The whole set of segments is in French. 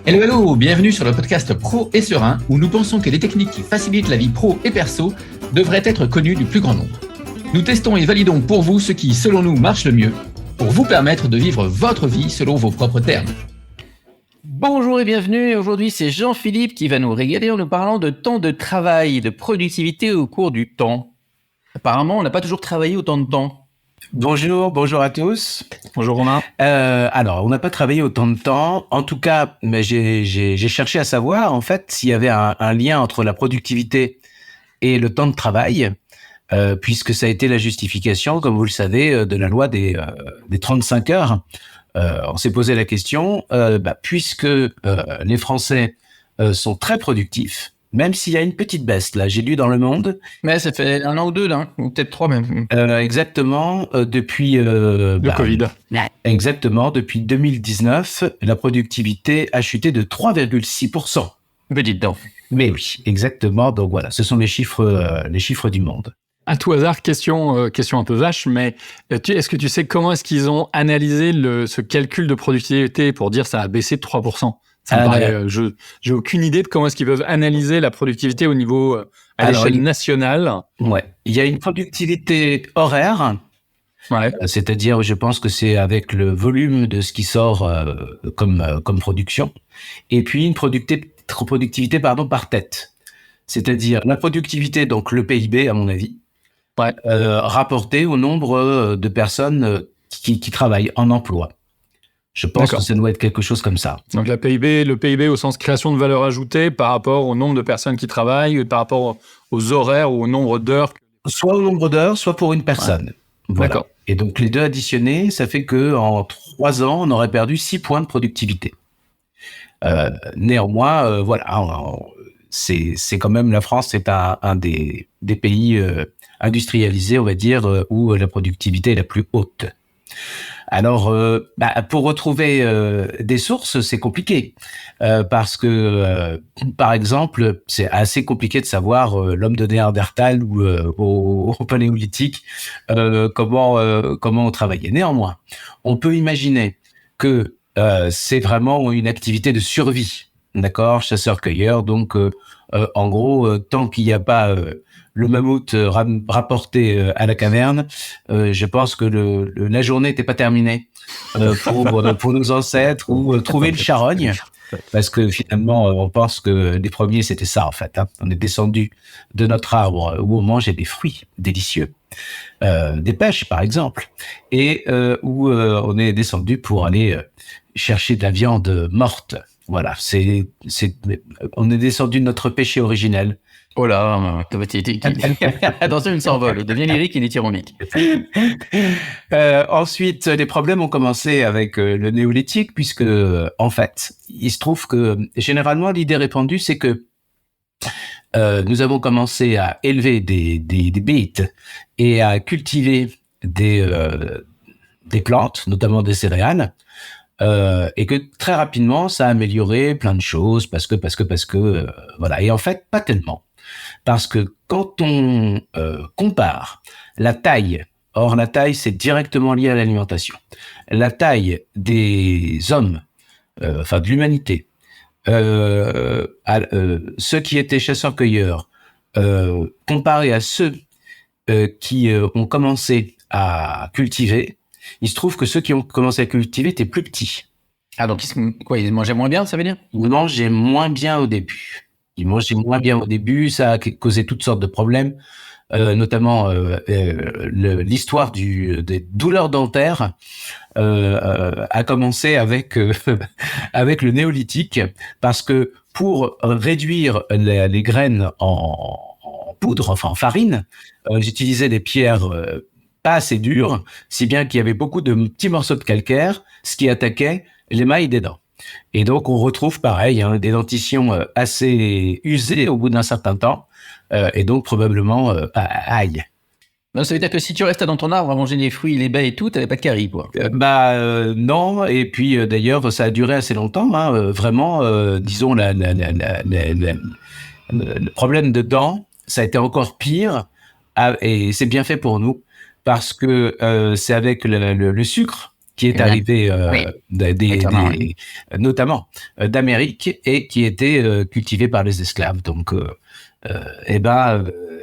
Hello, hello, bienvenue sur le podcast Pro et Serein, où nous pensons que les techniques qui facilitent la vie pro et perso devraient être connues du plus grand nombre. Nous testons et validons pour vous ce qui, selon nous, marche le mieux, pour vous permettre de vivre votre vie selon vos propres termes. Bonjour et bienvenue, aujourd'hui c'est Jean-Philippe qui va nous régaler en nous parlant de temps de travail, de productivité au cours du temps. Apparemment, on n'a pas toujours travaillé autant de temps. Bonjour à tous. Bonjour Romain. Alors, on n'a pas travaillé autant de temps. En tout cas, mais j'ai cherché à savoir, en fait, s'il y avait un lien entre la productivité et le temps de travail, puisque ça a été la justification, comme vous le savez, de la loi des 35 heures. On s'est posé la question, puisque les Français sont très productifs, même s'il y a une petite baisse, là, j'ai lu dans Le Monde. Mais ça fait 1 an ou 2, là, ou peut-être 3 même. Exactement, depuis... le Covid. Exactement, depuis 2019, la productivité a chuté de 3,6%. Petite dent. Mais oui, exactement, donc voilà, ce sont les chiffres du monde. À tout hasard, question un peu vache, mais est-ce que tu sais comment est-ce qu'ils ont analysé ce calcul de productivité pour dire ça a baissé de 3%? Ça me paraît, j'ai aucune idée de comment est-ce qu'ils peuvent analyser la productivité au niveau à l'échelle nationale. Ouais, il y a une productivité horaire, c'est-à-dire, je pense que c'est avec le volume de ce qui sort comme production, et puis une productivité par tête, c'est-à-dire la productivité, donc le PIB à mon avis. Rapporté au nombre de personnes qui travaillent en emploi. Je pense que ça doit être quelque chose comme ça. Donc le PIB au sens création de valeur ajoutée par rapport au nombre de personnes qui travaillent, par rapport aux horaires ou au nombre d'heures. Soit au nombre d'heures, soit pour une personne. Ouais. Voilà. D'accord. Et donc les deux additionnés, ça fait que en 3 ans, on aurait perdu 6 points de productivité. Néanmoins, c'est quand même, la France, c'est un des pays industrialisés, on va dire, où la productivité est la plus haute. Alors, pour retrouver des sources, c'est compliqué, parce que, par exemple, c'est assez compliqué de savoir l'homme de Néandertal ou au Paléolithique comment on travaillait. Néanmoins, on peut imaginer que c'est vraiment une activité de survie, d'accord, chasseur-cueilleur. Donc, en gros, tant qu'il n'y a pas le mammouth rapporté à la caverne, je pense que la journée n'était pas terminée pour nos ancêtres, ou trouver une charogne, parce que finalement, on pense que les premiers, c'était ça, en fait. On est descendu de notre arbre où on mangeait des fruits délicieux, des pêches, par exemple, et où on est descendu pour aller chercher de la viande morte. Voilà, on est descendu de notre péché originel. Oh là, attention, il s'envole, il devient lyrique et dithyrambique. Ensuite, les problèmes ont commencé avec le néolithique, puisque, en fait, il se trouve que, généralement, l'idée répandue, c'est que nous avons commencé à élever des bêtes et à cultiver des plantes, notamment des céréales, et que très rapidement, ça a amélioré plein de choses, parce que voilà. Et en fait, pas tellement. Parce que quand on compare la taille, or la taille, c'est directement lié à l'alimentation, la taille des hommes, de l'humanité, ceux qui étaient chasseurs-cueilleurs, comparé à ceux qui ont commencé à cultiver, il se trouve que ceux qui ont commencé à cultiver étaient plus petits. Ah, donc ils mangeaient moins bien, ça veut dire? Ils mangeaient moins bien au début. Ça a causé toutes sortes de problèmes, notamment l'histoire des douleurs dentaires a commencé avec le néolithique, parce que pour réduire les graines en poudre, enfin en farine, j'utilisais des pierres pas assez dures, si bien qu'il y avait beaucoup de petits morceaux de calcaire, ce qui attaquait l'émail des dents. Et donc, on retrouve pareil, des dentitions assez usées au bout d'un certain temps, et donc probablement aïe. Non, ça veut dire que si tu restais dans ton arbre à manger les fruits, les baies et tout, t'avais pas de caries, quoi. Non, et puis d'ailleurs, ça a duré assez longtemps, vraiment, disons, le problème de dents, ça a été encore pire, et c'est bien fait pour nous, parce que c'est avec le sucre qui est Eh bien, arrivé oui, notamment, oui. notamment d'Amérique et qui était cultivé par les esclaves. Donc,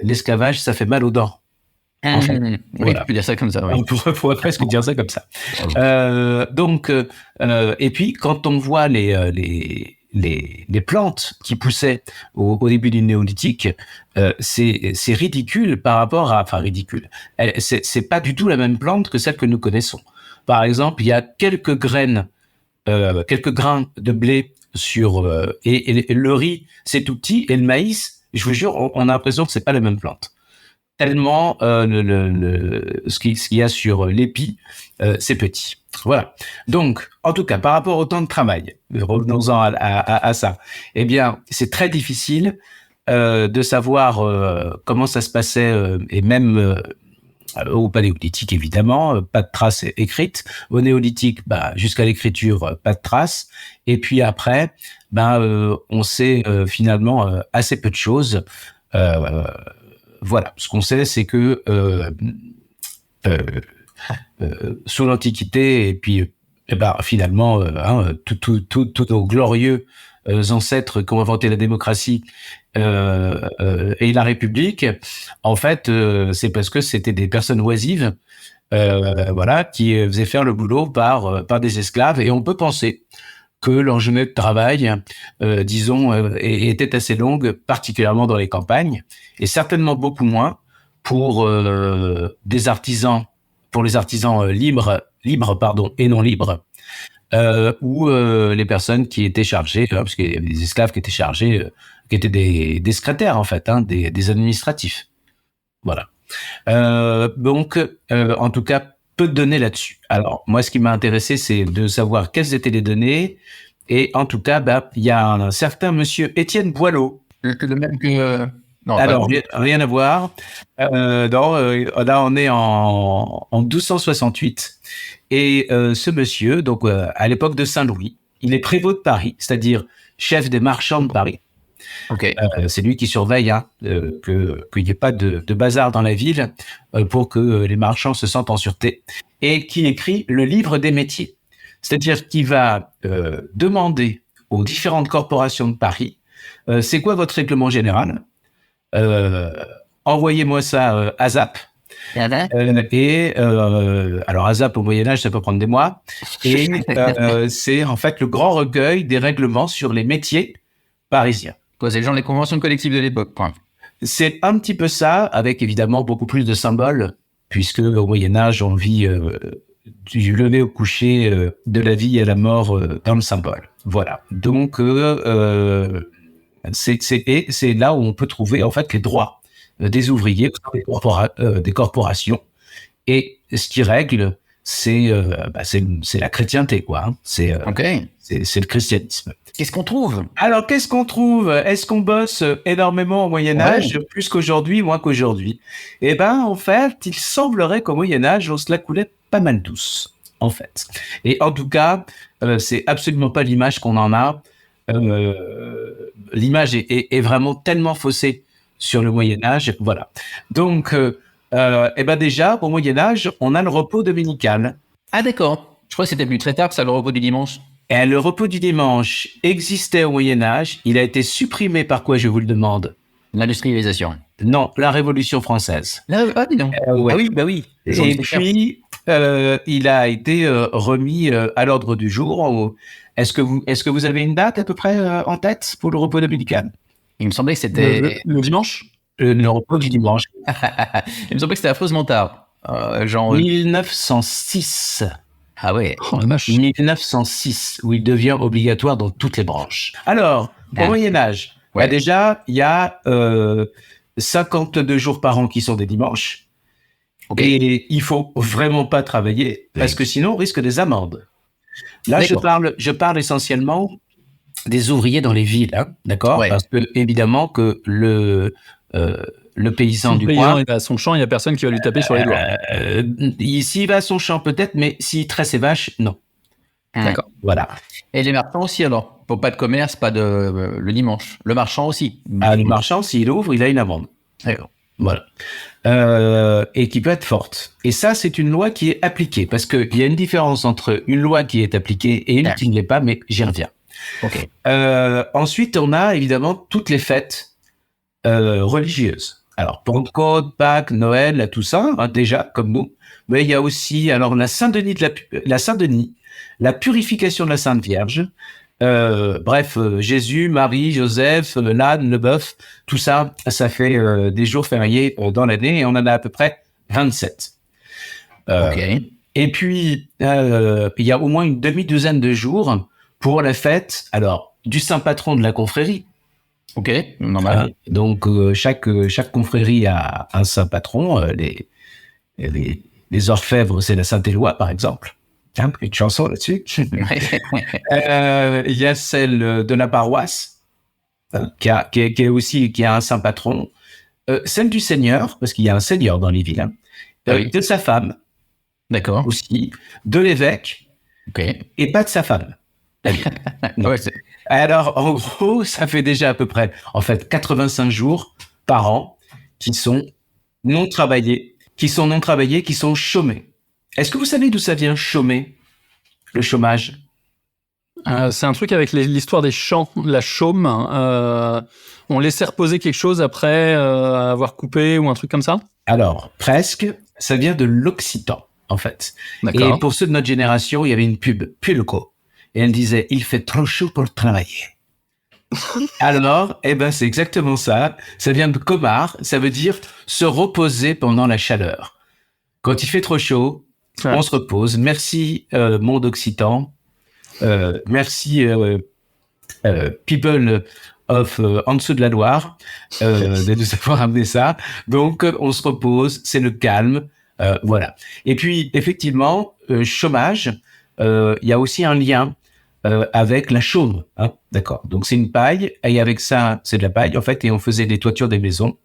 l'esclavage, ça fait mal aux dents. En fait, Oui, voilà. tu peux dire ça comme ça, oui. On pourrait presque dire ça comme ça. Et puis quand on voit les plantes qui poussaient au début du néolithique, c'est ridicule par rapport à, enfin ridicule. C'est pas du tout la même plante que celle que nous connaissons. Par exemple, il y a quelques grains de blé sur et le riz, c'est tout petit, et le maïs, je vous jure, on a l'impression que c'est pas la même plante. Tellement ce qu'il y a sur l'épi, c'est petit. Voilà. Donc, en tout cas, par rapport au temps de travail, revenons-en à ça. Eh bien, c'est très difficile de savoir comment ça se passait, et même au paléolithique, évidemment, pas de traces écrites. Au néolithique, jusqu'à l'écriture, pas de traces. Et puis après, on sait finalement assez peu de choses. Voilà, ce qu'on sait, c'est que sous l'Antiquité, et puis finalement, tous nos glorieux ancêtres qui ont inventé la démocratie et la République, en fait, c'est parce que c'était des personnes oisives, qui faisaient faire le boulot par des esclaves, et on peut penser que leur journée de travail, était assez longue, particulièrement dans les campagnes, et certainement beaucoup moins pour les artisans libres, et non libres, ou les personnes qui étaient chargées, parce qu'il y avait des esclaves qui étaient chargés, qui étaient des secrétaires en fait, des administratifs. Voilà. En tout cas, peu de données là-dessus. Alors, moi, ce qui m'a intéressé, c'est de savoir quelles étaient les données. Et en tout cas, il y a un certain monsieur Étienne Boileau. Le même que... Non, alors, rien à voir. Là, on est en 1268. Et ce monsieur, donc à l'époque de Saint-Louis, il est prévôt de Paris, c'est-à-dire chef des marchands de Paris. Okay. C'est lui qui surveille qu'il n'y ait pas de bazar dans la ville pour que les marchands se sentent en sûreté, et qui écrit le livre des métiers. C'est-à-dire qu'il va demander aux différentes corporations de Paris c'est quoi votre règlement général, envoyez-moi ça à ZAP. Alors ASAP au Moyen-Âge, ça peut prendre des mois, et c'est en fait le grand recueil des règlements sur les métiers parisiens. Quoi, c'est le genre les conventions collectives de l'époque, quoi. C'est un petit peu ça, avec évidemment beaucoup plus de symboles, puisque au Moyen-Âge, on vit du lever au coucher, de la vie à la mort dans le symbole. Voilà. Donc, c'est là où on peut trouver en fait les droits des ouvriers, des corporations. Et ce qui règle, c'est la chrétienté, quoi. C'est le christianisme. Qu'est-ce qu'on trouve? Alors, qu'est-ce qu'on trouve? Est-ce qu'on bosse énormément au Moyen-Âge, plus qu'aujourd'hui, moins qu'aujourd'hui? Eh ben, en fait, il semblerait qu'au Moyen-Âge, on se la coulait pas mal douce, en fait. Et en tout cas, c'est absolument pas l'image qu'on en a. L'image est vraiment tellement faussée sur le Moyen-Âge, voilà. Donc, déjà, au Moyen-Âge, on a le repos dominical. Ah, d'accord. Je crois que c'était plus très tard, ça, le repos du dimanche. Et le repos du dimanche existait au Moyen-Âge. Il a été supprimé par quoi, je vous le demande? L'industrialisation. Non, la Révolution française. Ah, dis donc. Ouais. Ah oui, bah oui. Et puis, il a été remis à l'ordre du jour. Est-ce que vous avez une date à peu près en tête pour le repos dominical? Il me semblait que c'était... Le dimanche? Le repos du dimanche. Il me semblait que c'était affreusement tard. Genre... 1906. Ah ouais. Oh, la vache. 1906, où il devient obligatoire dans toutes les branches. Alors, au Moyen-Âge, déjà, il y a 52 jours par an qui sont des dimanches. Okay. Et il faut vraiment pas travailler, parce que sinon, on risque des amendes. Là, je parle essentiellement des ouvriers dans les villes, hein, d'accord? Parce que, évidemment, que le paysan du coin... Il va à son champ, il n'y a personne qui va lui taper sur les doigts. S'il va à son champ, peut-être, mais s'il traite ses vaches, non. D'accord. Voilà. Et les marchands aussi, alors? Pour pas de commerce, pas de le dimanche. Le marchand aussi. Le marchand, s'il ouvre, il a une amende. D'accord. Voilà. Et qui peut être forte. Et ça, c'est une loi qui est appliquée, parce qu'il y a une différence entre une loi qui est appliquée et une qui ne l'est pas, mais j'y reviens. Ok. Ensuite, on a évidemment toutes les fêtes religieuses. Alors, Pentecôte, Pâques, Noël, la Toussaint, hein, déjà, comme nous. Mais il y a aussi, alors, la Saint-Denis, la purification de la Sainte Vierge. Jésus, Marie, Joseph, l'âne, le bœuf, tout ça, ça fait des jours fériés dans l'année et on en a à peu près 27. Ok. Et puis, il y a au moins une demi-douzaine de jours pour la fête, alors, du saint patron de la confrérie. Ok, normal. Donc, chaque confrérie a un saint patron. Les orfèvres, c'est la Saint-Éloi, par exemple. Tiens, une chanson là-dessus. Il y a celle de la paroisse, qui a un saint patron. Celle du Seigneur, parce qu'il y a un Seigneur dans les villes. Hein. Oui. De sa femme. D'accord. Aussi. De l'évêque. Ok. Et pas de sa femme. Ouais, Alors, en gros, ça fait déjà à peu près, en fait, 85 jours par an qui sont non travaillés, qui sont chômés. Est-ce que vous savez d'où ça vient, chômer, le chômage? C'est un truc avec l'histoire des champs, la chaume. On laissait reposer quelque chose après avoir coupé ou un truc comme ça? Alors, presque, ça vient de l'occitan, en fait. D'accord. Et pour ceux de notre génération, il y avait une pub, Pulco. Et elle disait, il fait trop chaud pour travailler. Alors, c'est exactement ça. Ça vient de comar, ça veut dire se reposer pendant la chaleur. Quand il fait trop chaud, on se repose. Merci, monde occitan. Merci, people of en dessous de la Loire, de nous avoir amené ça. Donc, on se repose, c'est le calme. Voilà. Et puis, effectivement, chômage, il y a aussi un lien avec la chaume, hein, d'accord. Donc c'est une paille et avec ça c'est de la paille en fait et on faisait des toitures des maisons.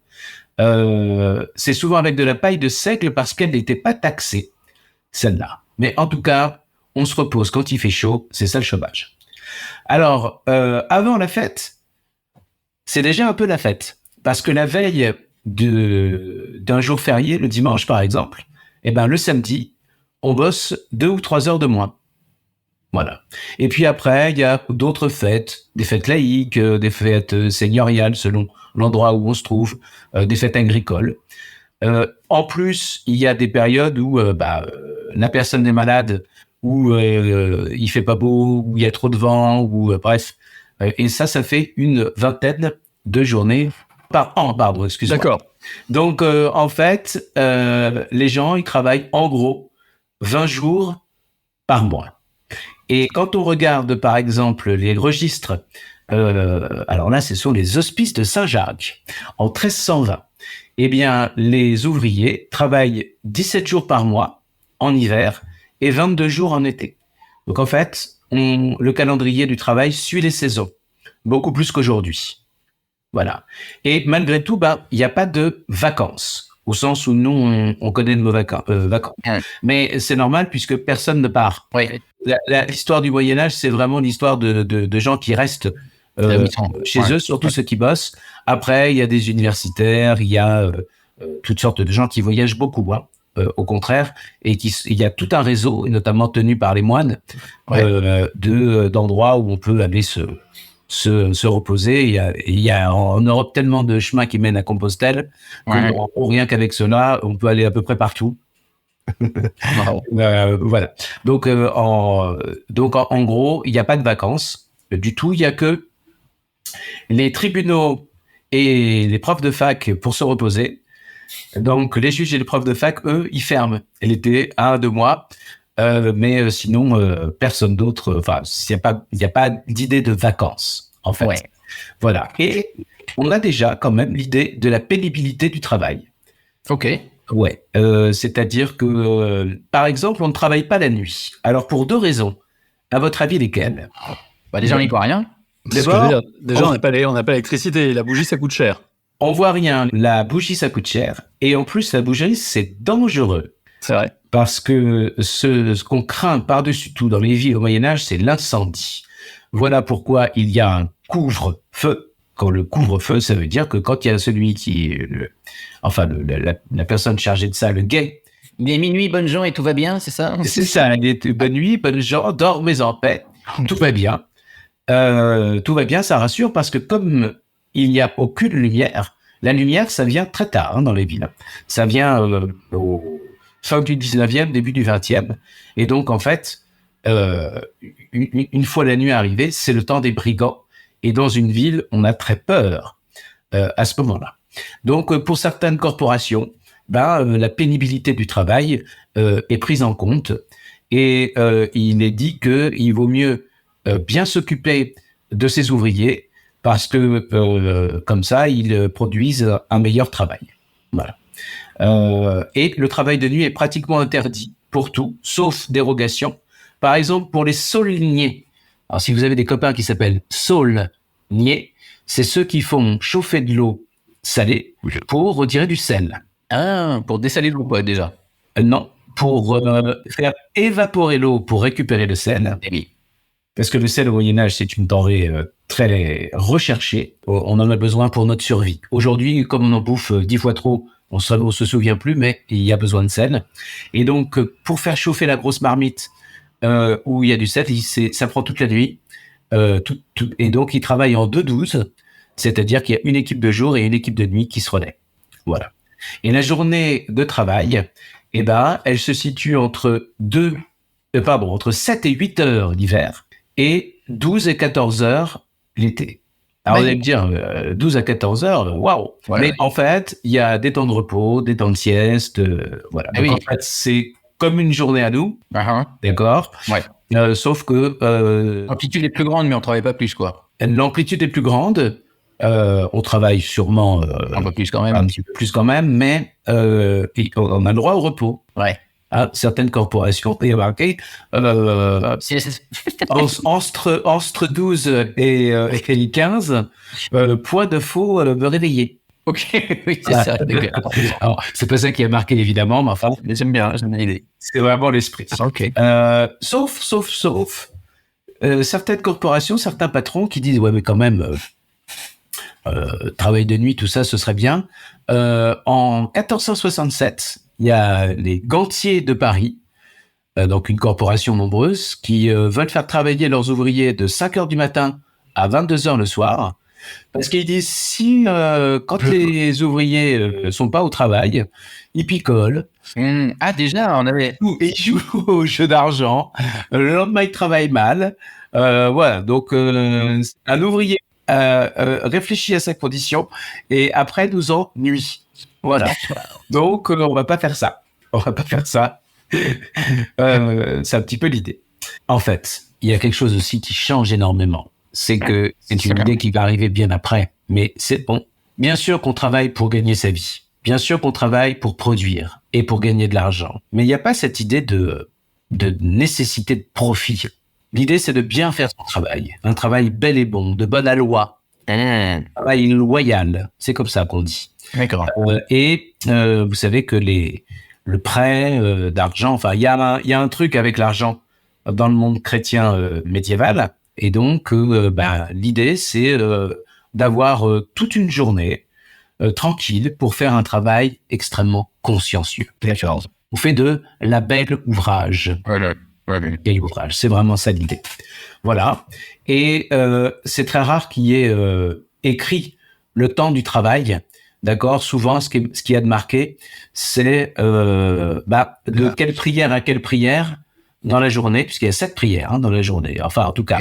C'est souvent avec de la paille de seigle parce qu'elle n'était pas taxée celle-là. Mais en tout cas on se repose quand il fait chaud, c'est ça le chômage. Alors avant la fête, c'est déjà un peu la fête parce que la veille d'un jour férié, le dimanche par exemple, le samedi on bosse 2 ou 3 heures de moins. Voilà. Et puis après, il y a d'autres fêtes, des fêtes laïques, des fêtes seigneuriales selon l'endroit où on se trouve, des fêtes agricoles. En plus, il y a des périodes où la personne est malade, où il fait pas beau, où il y a trop de vent, ou bref. Et ça fait une vingtaine de journées par an, pardon, excuse-moi. D'accord. Donc, en fait, les gens, ils travaillent en gros 20 jours par mois. Et quand on regarde, par exemple, les registres, alors là, ce sont les hospices de Saint-Jacques, en 1320, eh bien, les ouvriers travaillent 17 jours par mois en hiver et 22 jours en été. Donc, en fait, le calendrier du travail suit les saisons, beaucoup plus qu'aujourd'hui. Voilà. Et malgré tout, il n'y a pas de vacances. Au sens où nous, on connaît le mot vacances. Mais c'est normal puisque personne ne part. Oui. L'histoire du Moyen-Âge, c'est vraiment l'histoire de gens qui restent chez eux, surtout ceux qui bossent. Après, il y a des universitaires, il y a toutes sortes de gens qui voyagent beaucoup, hein, au contraire, et il y a tout un réseau, notamment tenu par les moines, d'endroits où on peut aller se reposer. Il y a en Europe tellement de chemins qui mènent à Compostelle, rien qu'avec cela, on peut aller à peu près partout. Voilà. Donc, en gros, il n'y a pas de vacances du tout. Il n'y a que les tribunaux et les profs de fac pour se reposer. Donc, les juges et les profs de fac, eux, ils ferment l'été, 1 à 2 mois. Mais sinon, personne d'autre. Enfin, il n'y a pas d'idée de vacances, en fait. Ouais. Voilà. Et on a déjà quand même l'idée de la pénibilité du travail. Ok. Ouais. C'est-à-dire que, par exemple, on ne travaille pas la nuit. Alors, pour 2 raisons. À votre avis, lesquelles? Déjà, on n'y voit rien. D'abord, déjà, on n'a pas l'électricité. La bougie, ça coûte cher. On voit rien. La bougie, ça coûte cher. Et en plus, la bougie, c'est dangereux. C'est vrai. Parce que ce qu'on craint par-dessus tout dans les villes au Moyen-Âge, c'est l'incendie. Voilà pourquoi il y a un couvre-feu quand le couvre-feu, ça veut dire que quand il y a celui qui, la personne chargée de ça, le guet. Il est minuit, bonnes gens et tout va bien, c'est ça? C'est ça. Bonne nuit, bonnes gens, dormez en paix. Tout va bien. Tout va bien, ça rassure parce que comme il n'y a aucune lumière, la lumière, ça vient très tard dans les villes. Ça vient au fin du 19e, début du 20e. Et donc, en fait, une fois la nuit arrivée, c'est le temps des brigands. Et dans une ville, on a très peur à ce moment-là. Donc, pour certaines corporations, la pénibilité du travail est prise en compte. Et il est dit qu'il vaut mieux bien s'occuper de ses ouvriers parce que comme ça, ils produisent un meilleur travail. Voilà. Et le travail de nuit est pratiquement interdit pour tout, sauf dérogation. Par exemple, pour les saulniers. Alors, si vous avez des copains qui s'appellent saulniers, c'est ceux qui font chauffer de l'eau salée pour retirer du sel. Ah, pour dessaler l'eau, quoi, déjà. Non, pour faire évaporer l'eau pour récupérer le sel. Oui. Parce que le sel au Moyen-Âge, c'est une denrée très recherchée. On en a besoin pour notre survie. Aujourd'hui, comme on en bouffe 10 fois trop, on se souvient plus, mais il y a besoin de sel. Et donc, pour faire chauffer la grosse marmite où il y a du sel, ça prend toute la nuit. Et donc, ils travaillent en 2-12, c'est-à-dire qu'il y a une équipe de jour et une équipe de nuit qui se relaient. Voilà. Et la journée de travail, elle se situe entre 7 et 8 heures l'hiver et 12 et 14 heures l'été. Alors, vous allez me dire, 12 à 14 heures, waouh! Voilà. Mais en fait, il y a des temps de repos, des temps de sieste, voilà. Ah Donc, oui. en fait, c'est comme une journée à nous, d'accord? Ouais. Sauf que L'amplitude est plus grande, mais on travaille pas plus, quoi. l'amplitude est plus grande. On travaille sûrement Un peu plus quand même. un petit peu plus quand même, mais on a le droit au repos. Ouais. Certaines corporations, il y a marqué entre 12 et 15, point de faux me réveiller. Ok, oui, c'est ça. Alors, c'est pas ça qui est marqué évidemment, mais enfin, Mais j'aime bien l'idée. c'est vraiment l'esprit. Ok. Sauf certaines corporations, certains patrons qui disent ouais mais quand même travail de nuit, tout ça, ce serait bien. En 1467, il y a les gantiers de Paris, donc une corporation nombreuse, qui veulent faire travailler leurs ouvriers de 5 heures du matin à 22 heures le soir. Parce qu'ils disent, si quand les ouvriers sont pas au travail, ils picolent. Ah, déjà, on avait... Ils jouent au jeu d'argent. Le lendemain, ils travaillent mal. Voilà, donc un ouvrier réfléchit à sa condition et après nous ennuie. Voilà. Donc, on va pas faire ça. On va pas faire ça. C'est un petit peu l'idée. En fait, il y a quelque chose aussi qui change énormément. C'est que c'est une idée qui va arriver bien après. Mais c'est bon. Bien sûr qu'on travaille pour gagner sa vie. Bien sûr qu'on travaille pour produire et pour gagner de l'argent. Mais il n'y a pas cette idée de nécessité de profit. L'idée, c'est de bien faire son travail. Un travail bel et bon, de bonne aloi. Un travail loyal. C'est comme ça qu'on dit. D'accord. Vous savez que le prêt d'argent, enfin, il y a un truc avec l'argent dans le monde chrétien médiéval. Et donc, l'idée, c'est d'avoir toute une journée tranquille pour faire un travail extrêmement consciencieux. D'accord. On fait de la belle ouvrage. Voilà. Bel ouvrage, c'est vraiment ça l'idée. Voilà. Et c'est très rare qu'il y ait écrit le temps du travail. D'accord. Souvent, ce qui a de marqué, c'est de quelle prière à quelle prière dans la journée, puisqu'il y a 7 prières dans la journée. Enfin, en tout cas,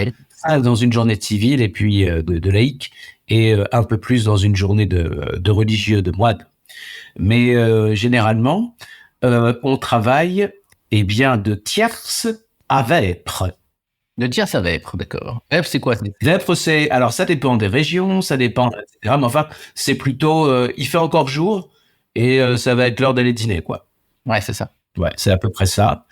dans une journée de civil et puis de laïque, et un peu plus dans une journée de religieux, de moine. Mais généralement, on travaille de tierce à vêpres. De tierce à vêpres, d'accord. Vêpres, c'est quoi? Vêpres, alors ça dépend des régions, ça dépend, etc. Mais enfin, c'est plutôt, il fait encore jour et ça va être l'heure d'aller dîner, quoi. Ouais, c'est ça. Ouais, c'est à peu près ça.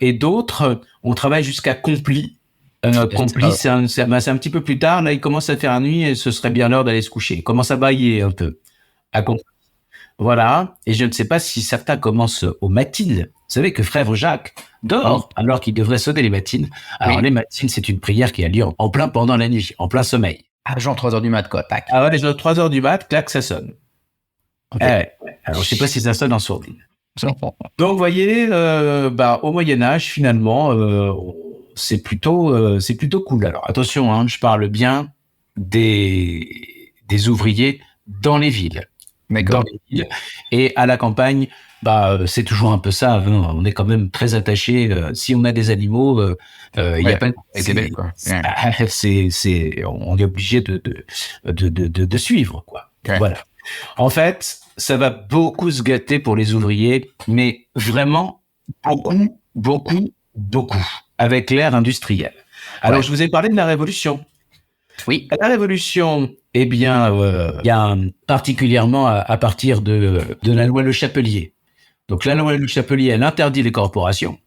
Et d'autres, on travaille jusqu'à compli. Compli, c'est un petit peu plus tard. Là, il commence à faire nuit et ce serait bien l'heure d'aller se coucher. Il commence à bailler un peu. À compli. Voilà. Et je ne sais pas si certains commencent aux matines. Vous savez que frère Jacques dort alors qu'il devrait sonner les matines. Alors, les matines, c'est une prière qui a lieu en plein pendant la nuit, en plein sommeil. Ah, genre 3 heures du mat, quoi. Tac. Ah ouais, genre 3 heures du mat, clac, ça sonne. Ok. Ah ouais. Alors, je sais pas si ça sonne en sourdine. Je comprends. Donc, vous voyez, au Moyen-Âge, finalement, c'est plutôt cool. Alors, attention, hein, je parle bien des ouvriers dans les villes. D'accord. Dans les villes. Et à la campagne, c'est toujours un peu ça. Hein, on est quand même très attaché. Si on a des animaux, il y a pas. C'est belle, quoi. On est obligé de suivre, quoi. Ouais. Voilà. En fait, ça va beaucoup se gâter pour les ouvriers, mais vraiment beaucoup, avec l'ère industrielle. Alors, Ouais. je vous ai parlé de la Révolution. Oui. La Révolution, eh bien, il y a particulièrement à partir de la loi Le Chapelier. Donc, la loi Le Chapelier, elle interdit les corporations,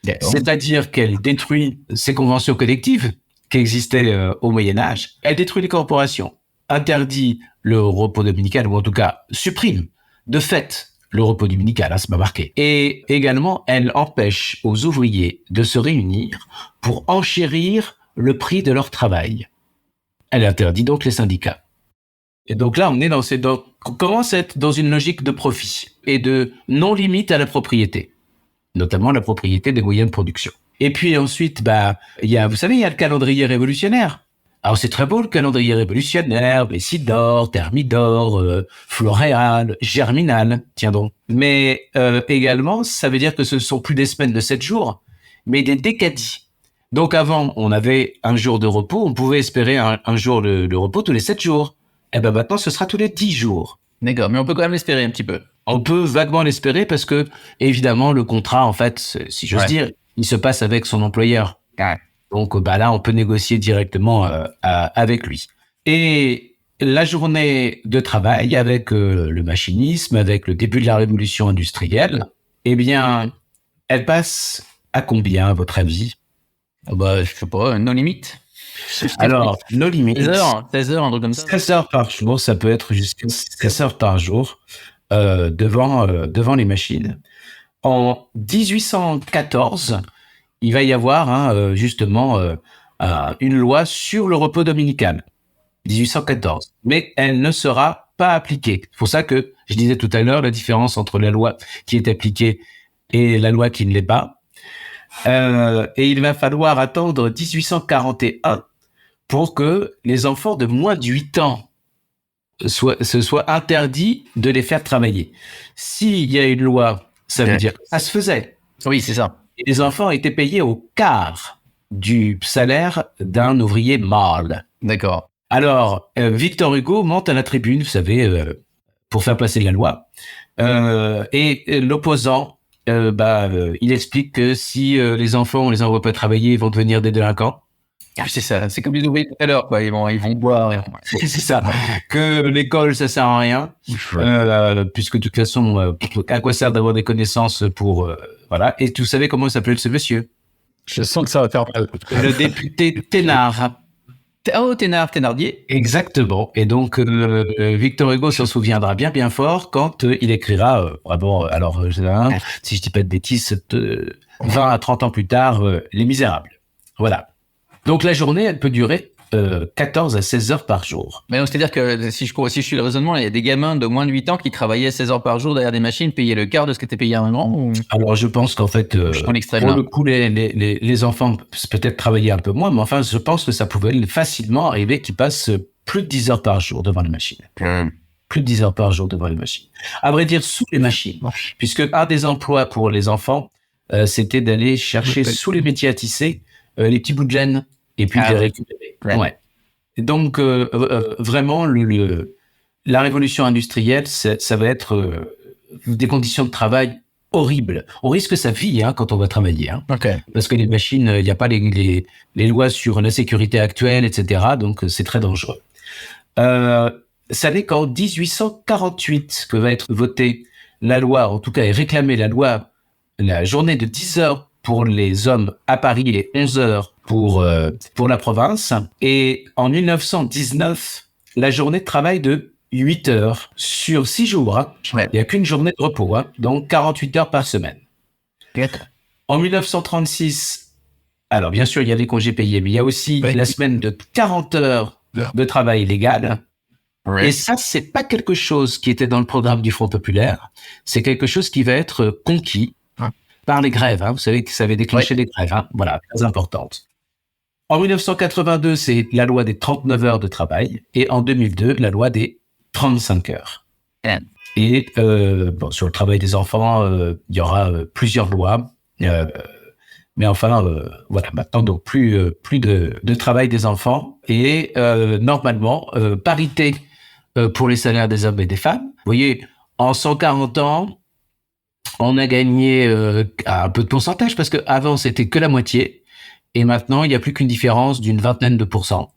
c'est-à-dire qu'elle détruit ces conventions collectives qui existaient au Moyen-Âge. Elle détruit les corporations, interdit le repos dominical, ou en tout cas supprime de fait le repos dominical, c'est pas marqué. Et également, elle empêche aux ouvriers de se réunir pour enchérir le prix de leur travail. Elle interdit donc les syndicats. Et donc là, on commence à être dans une logique de profit et de non-limite à la propriété, notamment la propriété des moyens de production. Et puis ensuite, vous savez, il y a le calendrier révolutionnaire. Alors c'est très beau le calendrier révolutionnaire, Messidor, Thermidor, Floréal, Germinal, tiens donc. Mais également, ça veut dire que ce sont plus des semaines de 7 jours, mais des décadis. Donc avant, on avait un jour de repos, on pouvait espérer un jour de repos tous les 7 jours. Et maintenant, ce sera tous les 10 jours. D'accord, mais on peut quand même l'espérer un petit peu. On peut vaguement l'espérer parce que, évidemment, le contrat, en fait, si j'ose dire, il se passe avec son employeur. Ouais. Donc là, on peut négocier directement avec lui. Et la journée de travail avec le machinisme, avec le début de la révolution industrielle, eh bien, elle passe à combien, à votre avis? Je sais pas, no limite. Alors, nos limites. 16 heures, un truc comme ça. 16 heures par jour, ça peut être jusqu'à 16 heures par jour devant les machines. En 1814, il va y avoir justement une loi sur le repos dominical. 1814. Mais elle ne sera pas appliquée. C'est pour ça que je disais tout à l'heure la différence entre la loi qui est appliquée et la loi qui ne l'est pas. Et il va falloir attendre 1841 pour que les enfants de moins de 8 ans se soit interdit de les faire travailler. S'il y a une loi, ça veut dire que ça se faisait. Oui, c'est ça. Et les enfants étaient payés au quart du salaire d'un ouvrier mâle. D'accord. Alors, Victor Hugo monte à la tribune, vous savez, pour faire passer la loi. Et l'opposant, il explique que si les enfants, on les envoie pas travailler, ils vont devenir des délinquants. Ah, c'est ça, c'est comme les ouvriers tout à l'heure, quoi. Ils vont boire. C'est ça. Que l'école, ça sert à rien, puisque de toute façon, à quoi sert d'avoir des connaissances pour voilà. Et tu savais comment s'appelait ce monsieur? Je sens que ça va faire mal. Le député Thénard. Oh, Thénardier. Exactement. Et donc, Victor Hugo s'en souviendra bien fort quand il écrira, si je dis pas de bêtises, 20 à 30 ans plus tard, Les Misérables. Voilà. Donc, la journée, elle peut durer 14 à 16 heures par jour. Mais c'est-à-dire que si je suis le raisonnement, il y a des gamins de moins de 8 ans qui travaillaient 16 heures par jour derrière des machines, payaient le quart de ce qu'était payé un grand ou... Alors, je pense qu'en fait, pour le coup, les enfants peut-être travaillaient un peu moins, mais enfin, je pense que ça pouvait facilement arriver qu'ils passent plus de 10 heures par jour devant les machines. Plus de 10 heures par jour devant les machines. À vrai dire, sous les machines. Puisque un des emplois pour les enfants, c'était d'aller chercher sous les métiers à tisser les petits bouts de laine et puis de les récupérer. Ouais. Donc, vraiment, la révolution industrielle, ça va être des conditions de travail horribles. On risque sa vie quand on va travailler. Parce que les machines, il n'y a pas les lois sur la sécurité actuelle, etc. Donc, c'est très dangereux. Ça n'est qu'en 1848 que va être votée la loi, en tout cas, et réclamée la journée de 10 heures pour les hommes à Paris et 11 heures pour la province. Et en 1919, la journée de travail de 8 heures sur 6 jours. Il n'y a qu'une journée de repos, donc 48 heures par semaine. En 1936, alors bien sûr, il y a les congés payés, mais il y a aussi la semaine de 40 heures de travail légal. Ouais. Et ça, c'est pas quelque chose qui était dans le programme du Front populaire. C'est quelque chose qui va être conquis par les grèves. Vous savez que ça avait déclenché des grèves. Voilà, très importante. En 1982, c'est la loi des 39 heures de travail. Et en 2002, la loi des 35 heures. Et sur le travail des enfants, il y aura plusieurs lois. Mais enfin, voilà, maintenant, donc plus de travail des enfants. Et normalement, parité pour les salaires des hommes et des femmes. Vous voyez, en 140 ans, on a gagné un peu de pourcentage parce qu'avant, c'était que la moitié. Et maintenant, il n'y a plus qu'une différence d'une vingtaine de pourcents.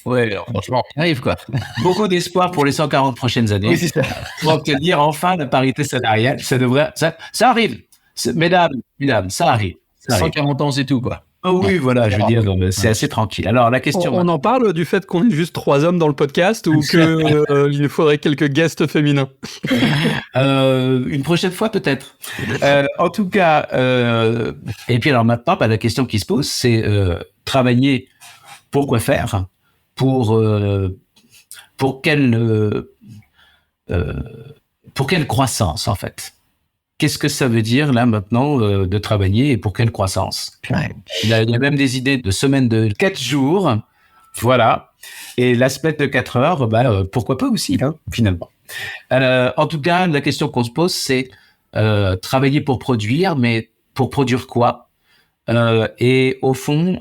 Ouais, alors franchement, on y arrive, quoi. Beaucoup d'espoir pour les 140 prochaines années. Oui, c'est ça. Pour obtenir enfin la parité salariale. Ça arrive. Mesdames, ça arrive. 140 ans, c'est tout, quoi. Oh oui, voilà, je veux dire, c'est assez tranquille. Alors, la question... On en parle du fait qu'on est juste 3 hommes dans le podcast ou qu'il nous faudrait quelques guests féminins? Une prochaine fois, peut-être. En tout cas, et puis alors maintenant, la question qui se pose, c'est travailler pour quoi faire? Pour quelle croissance, en fait? Qu'est-ce que ça veut dire, là, maintenant, de travailler et pour quelle croissance? Il y a même des idées de semaine de 4 jours. Voilà. Et la semaine de 4 heures, pourquoi pas aussi, là, finalement. En tout cas, la question qu'on se pose, c'est travailler pour produire, mais pour produire quoi? Et au fond,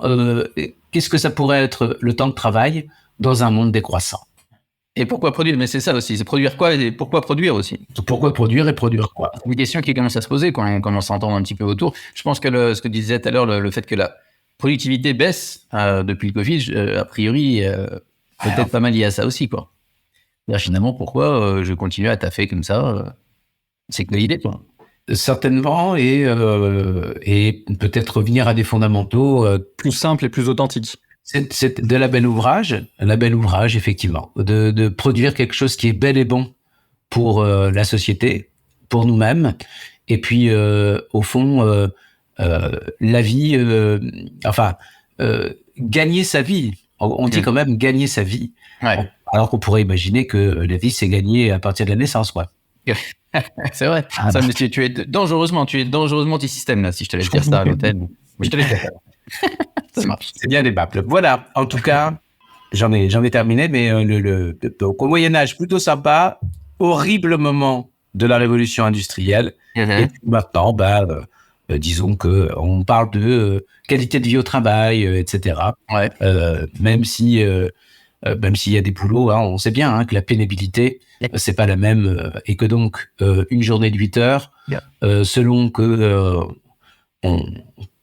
qu'est-ce que ça pourrait être le temps de travail dans un monde décroissant? Et pourquoi produire? Mais c'est ça aussi, c'est produire quoi et pourquoi produire aussi? Pourquoi produire et produire quoi? C'est une question qui commence à se poser quand on commence à entendre un petit peu autour. Je pense que ce que disait tout à l'heure, le fait que la productivité baisse depuis le Covid, a priori, peut-être pas mal lié à ça aussi, quoi. Finalement, pourquoi je continue à taffer comme ça? C'est que l'idée, quoi. Certainement, et peut-être revenir à des fondamentaux plus simples et plus authentiques. C'est de la belle ouvrage, effectivement, de produire quelque chose qui est bel et bon pour la société, pour nous-mêmes, et puis au fond, la vie, gagner sa vie. On dit quand même gagner sa vie, alors qu'on pourrait imaginer que la vie c'est gagner à partir de la naissance, quoi. C'est vrai. Ça, monsieur, tu es dangereusement anti-système là, si je te laisse dire ça à l'hôtel. Je te laisse dire ça. Ça marche. C'est bien débattre. Voilà. En tout cas, j'en ai terminé, mais donc, au Moyen-Âge, plutôt sympa, horrible moment de la révolution industrielle. Et maintenant, disons qu'on parle de qualité de vie au travail, etc. Même s'il y a des boulots, on sait bien que la pénibilité, c'est pas la même, et que donc une journée de 8 heures, selon que on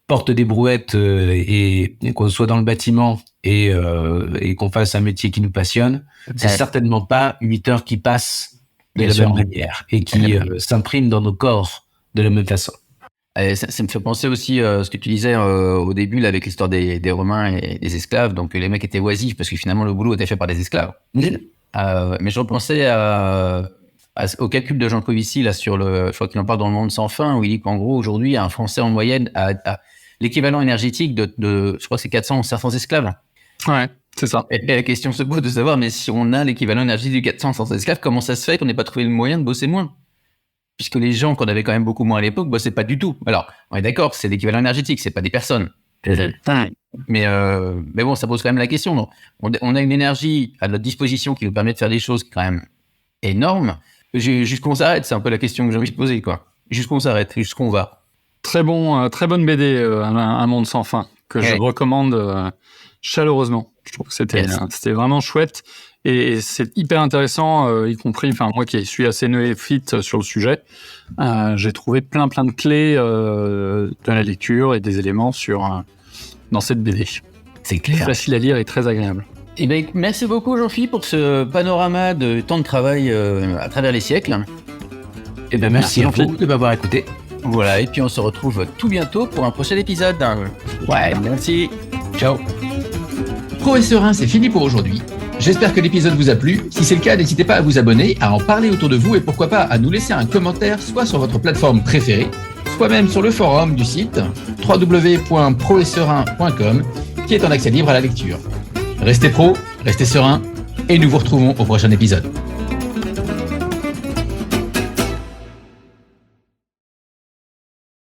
porte des brouettes et qu'on soit dans le bâtiment et qu'on fasse un métier qui nous passionne, c'est certainement pas 8 heures qui passent de la même manière et qui s'impriment dans nos corps de la même façon. Ça me fait penser aussi ce que tu disais au début là, avec l'histoire des Romains et des esclaves. Donc les mecs étaient oisifs parce que finalement le boulot était fait par des esclaves. Mais je repensais au calcul de Jean Covici là je crois qu'il en parle dans Le Monde sans fin, où il dit qu'en gros aujourd'hui un Français en moyenne a l'équivalent énergétique de je crois que c'est 400 ou 500 esclaves. Ouais, c'est ça. Et la question se pose de savoir, mais si on a l'équivalent énergétique de 400 ou 500 esclaves, comment ça se fait qu'on n'ait pas trouvé le moyen de bosser moins? Puisque les gens qu'on avait quand même beaucoup moins à l'époque bossaient pas du tout. Alors, on est d'accord, c'est l'équivalent énergétique, c'est pas des personnes. Mais bon, ça pose quand même la question. Donc, on a une énergie à notre disposition qui nous permet de faire des choses quand même énormes. Jusqu'où on s'arrête, c'est un peu la question que j'ai envie de poser, quoi. Jusqu'où on s'arrête, jusqu'où on va. Très bonne BD, Un monde sans fin, que je recommande chaleureusement. Je trouve que c'était vraiment chouette. Et c'est hyper intéressant, y compris, moi qui suis assez néophyte sur le sujet, j'ai trouvé plein de clés de la lecture et des éléments dans cette BD. C'est clair. Facile à lire et très agréable. Eh bien, merci beaucoup Jean-Philippe pour ce panorama de temps de travail à travers les siècles. Eh bien, merci à vous de m'avoir écouté. Voilà, et puis on se retrouve tout bientôt pour un prochain épisode. Ouais, merci. Ciao. Pro et Serein, c'est fini pour aujourd'hui. J'espère que l'épisode vous a plu. Si c'est le cas, n'hésitez pas à vous abonner, à en parler autour de vous et pourquoi pas à nous laisser un commentaire soit sur votre plateforme préférée, soit même sur le forum du site www.proetserein.com qui est en accès libre à la lecture. Restez pro, Restez sereins et nous vous retrouvons au prochain épisode.